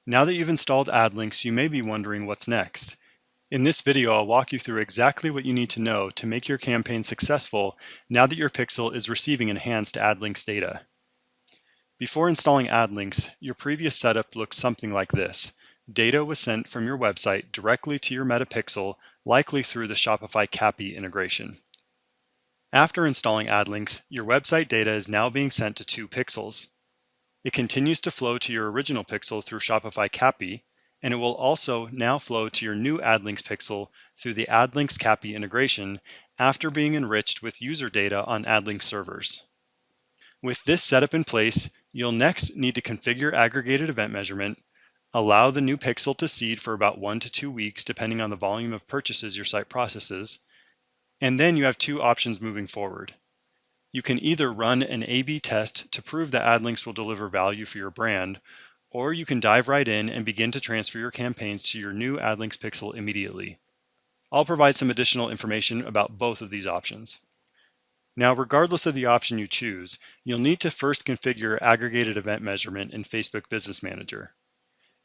Now that you've installed AdLinks, you may be wondering what's next. In this video, I'll walk you through exactly what you need to know to make your campaign successful now that your pixel is receiving enhanced AdLinks data. Before installing AdLinks, your previous setup looked something like this. Data was sent from your website directly to your Meta pixel, likely through the Shopify CAPI integration. After installing AdLinks, your website data is now being sent to 2 pixels. It continues to flow to your original pixel through Shopify CAPI, and it will also now flow to your new AdLinks pixel through the AdLinks CAPI integration after being enriched with user data on AdLinks servers. With this setup in place, you'll next need to configure aggregated event measurement, allow the new pixel to seed for about 1 to 2 weeks depending on the volume of purchases your site processes, and then you have 2 options moving forward. You can either run an A/B test to prove that AdLinks will deliver value for your brand, or you can dive right in and begin to transfer your campaigns to your new AdLinks pixel immediately. I'll provide some additional information about both of these options. Now, regardless of the option you choose, you'll need to first configure aggregated event measurement in Facebook Business Manager.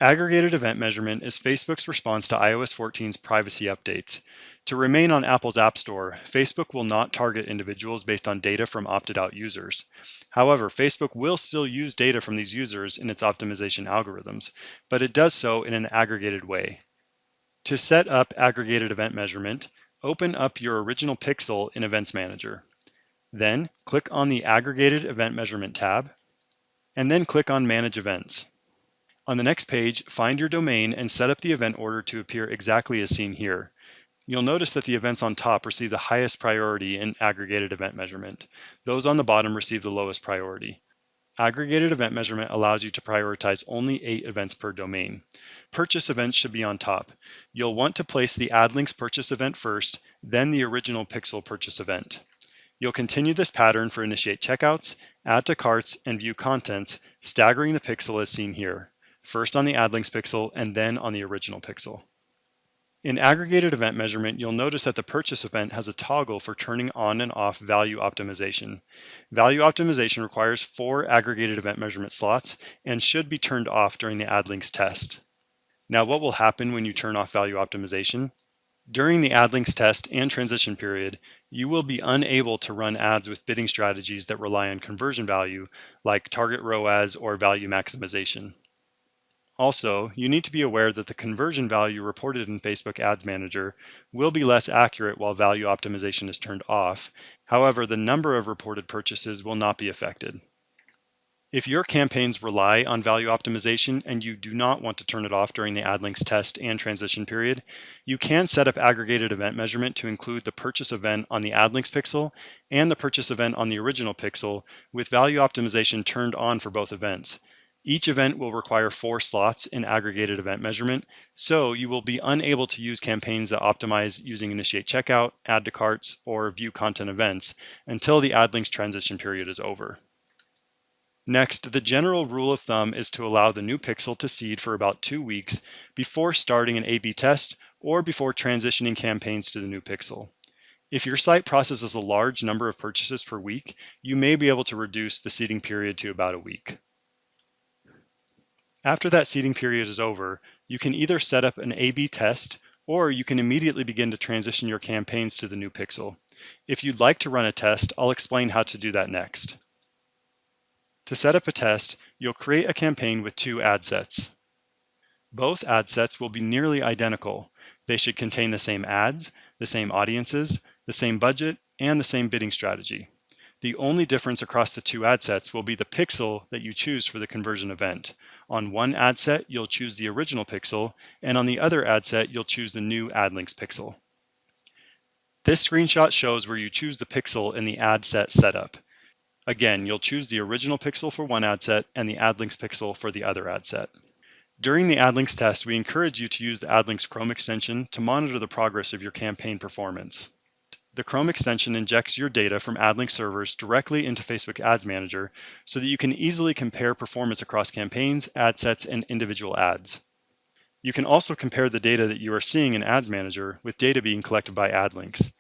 Aggregated event measurement is Facebook's response to iOS 14's privacy updates. To remain on Apple's App Store, Facebook will not target individuals based on data from opted-out users. However, Facebook will still use data from these users in its optimization algorithms, but it does so in an aggregated way. To set up aggregated event measurement, open up your original pixel in Events Manager. Then, click on the Aggregated Event Measurement tab, and then click on Manage Events. On the next page, find your domain and set up the event order to appear exactly as seen here. You'll notice that the events on top receive the highest priority in aggregated event measurement. Those on the bottom receive the lowest priority. Aggregated event measurement allows you to prioritize only 8 events per domain. Purchase events should be on top. You'll want to place the AdLinks purchase event first, then the original pixel purchase event. You'll continue this pattern for initiate checkouts, add to carts, and view contents, staggering the pixel as seen here. First on the AdLinks pixel and then on the original pixel. In aggregated event measurement, you'll notice that the purchase event has a toggle for turning on and off value optimization. Value optimization requires 4 aggregated event measurement slots and should be turned off during the AdLinks test. Now, what will happen when you turn off value optimization? During the AdLinks test and transition period, you will be unable to run ads with bidding strategies that rely on conversion value, like target ROAS or value maximization. Also, you need to be aware that the conversion value reported in Facebook Ads Manager will be less accurate while value optimization is turned off. However, the number of reported purchases will not be affected. If your campaigns rely on value optimization and you do not want to turn it off during the AdLinks test and transition period, you can set up aggregated event measurement to include the purchase event on the AdLinks pixel and the purchase event on the original pixel with value optimization turned on for both events. Each event will require 4 slots in aggregated event measurement, so you will be unable to use campaigns that optimize using initiate checkout, add to carts, or view content events until the AdLinks transition period is over. Next, the general rule of thumb is to allow the new pixel to seed for about 2 weeks before starting an A/B test or before transitioning campaigns to the new pixel. If your site processes a large number of purchases per week, you may be able to reduce the seeding period to about a week. After that seeding period is over, you can either set up an A/B test or you can immediately begin to transition your campaigns to the new pixel. If you'd like to run a test, I'll explain how to do that next. To set up a test, you'll create a campaign with 2 ad sets. Both ad sets will be nearly identical. They should contain the same ads, the same audiences, the same budget, and the same bidding strategy. The only difference across the 2 ad sets will be the pixel that you choose for the conversion event. On one ad set, you'll choose the original pixel, and on the other ad set, you'll choose the new AdLinks pixel. This screenshot shows where you choose the pixel in the ad set setup. Again, you'll choose the original pixel for one ad set and the AdLinks pixel for the other ad set. During the AdLinks test, we encourage you to use the AdLinks Chrome extension to monitor the progress of your campaign performance. The Chrome extension injects your data from AdLinks servers directly into Facebook Ads Manager so that you can easily compare performance across campaigns, ad sets, and individual ads. You can also compare the data that you are seeing in Ads Manager with data being collected by AdLinks.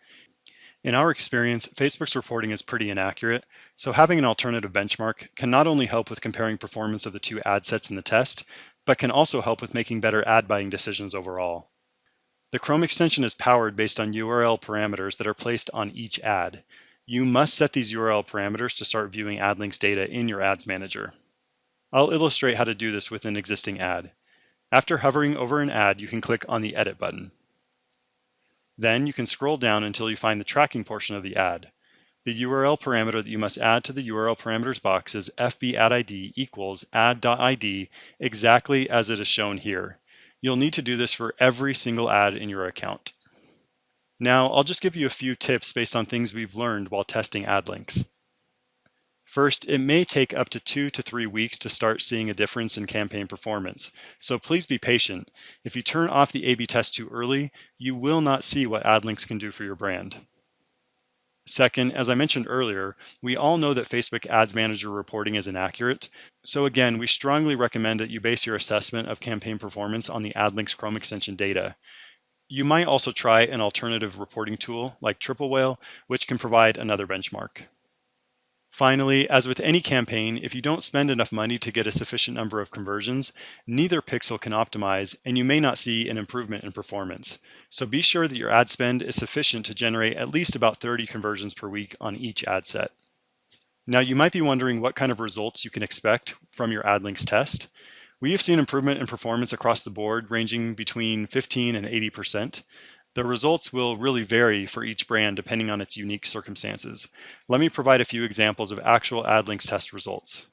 In our experience, Facebook's reporting is pretty inaccurate, so having an alternative benchmark can not only help with comparing performance of the 2 ad sets in the test, but can also help with making better ad buying decisions overall. The Chrome extension is powered based on URL parameters that are placed on each ad. You must set these URL parameters to start viewing AdLinks data in your Ads Manager. I'll illustrate how to do this with an existing ad. After hovering over an ad, you can click on the Edit button. Then you can scroll down until you find the tracking portion of the ad. The URL parameter that you must add to the URL parameters box is fb_ad_id equals ad.id, exactly as it is shown here. You'll need to do this for every single ad in your account. Now, I'll just give you a few tips based on things we've learned while testing AdLinks. First, it may take up to 2 to 3 weeks to start seeing a difference in campaign performance, so please be patient. If you turn off the A/B test too early, you will not see what AdLinks can do for your brand. Second, as I mentioned earlier, we all know that Facebook Ads Manager reporting is inaccurate. So again, we strongly recommend that you base your assessment of campaign performance on the AdLinks Chrome extension data. You might also try an alternative reporting tool like Triple Whale, which can provide another benchmark. Finally, as with any campaign, if you don't spend enough money to get a sufficient number of conversions, neither pixel can optimize and you may not see an improvement in performance. So be sure that your ad spend is sufficient to generate at least about 30 conversions per week on each ad set. Now you might be wondering what kind of results you can expect from your AdLinks test. We have seen improvement in performance across the board ranging between 15 and 80%. The results will really vary for each brand depending on its unique circumstances. Let me provide a few examples of actual AdLinks test results.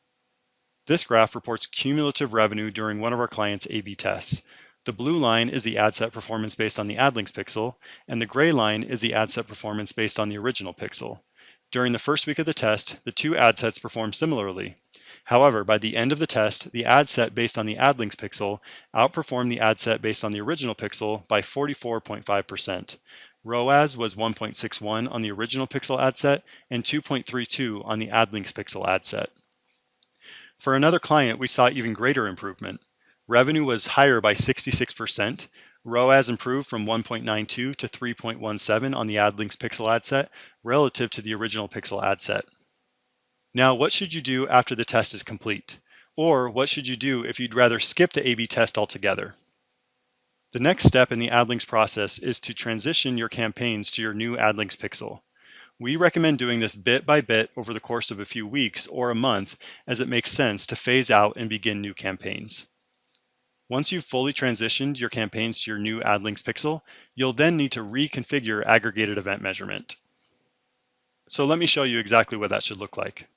This graph reports cumulative revenue during one of our clients' A/B tests. The blue line is the ad set performance based on the AdLinks pixel, and the gray line is the ad set performance based on the original pixel. During the first week of the test, the two ad sets performed similarly. However, by the end of the test, the ad set based on the AdLinks pixel outperformed the ad set based on the original pixel by 44.5%. ROAS was 1.61 on the original pixel ad set and 2.32 on the AdLinks pixel ad set. For another client, we saw even greater improvement. Revenue was higher by 66%. ROAS improved from 1.92 to 3.17 on the AdLinks pixel ad set relative to the original pixel ad set. Now, what should you do after the test is complete? Or what should you do if you'd rather skip the A/B test altogether? The next step in the AdLinks process is to transition your campaigns to your new AdLinks pixel. We recommend doing this bit by bit over the course of a few weeks or a month, as it makes sense to phase out and begin new campaigns. Once you've fully transitioned your campaigns to your new AdLinks pixel, you'll then need to reconfigure aggregated event measurement. So let me show you exactly what that should look like.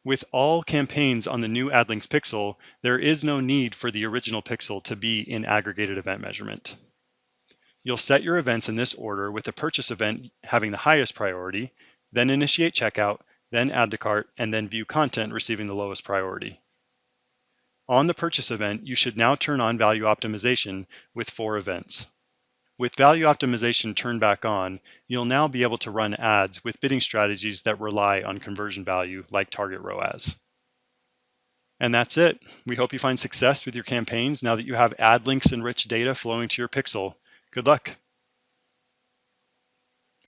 With all campaigns on the new AdLinks pixel, there is no need for the original pixel to be in aggregated event measurement. You'll set your events in this order, with the purchase event having the highest priority, then initiate checkout, then add to cart, and then view content receiving the lowest priority. On the purchase event, you should now turn on value optimization with 4 events. With value optimization turned back on, you'll now be able to run ads with bidding strategies that rely on conversion value like target ROAS. And that's it. We hope you find success with your campaigns now that you have AdLinks enriched data flowing to your pixel. Good luck.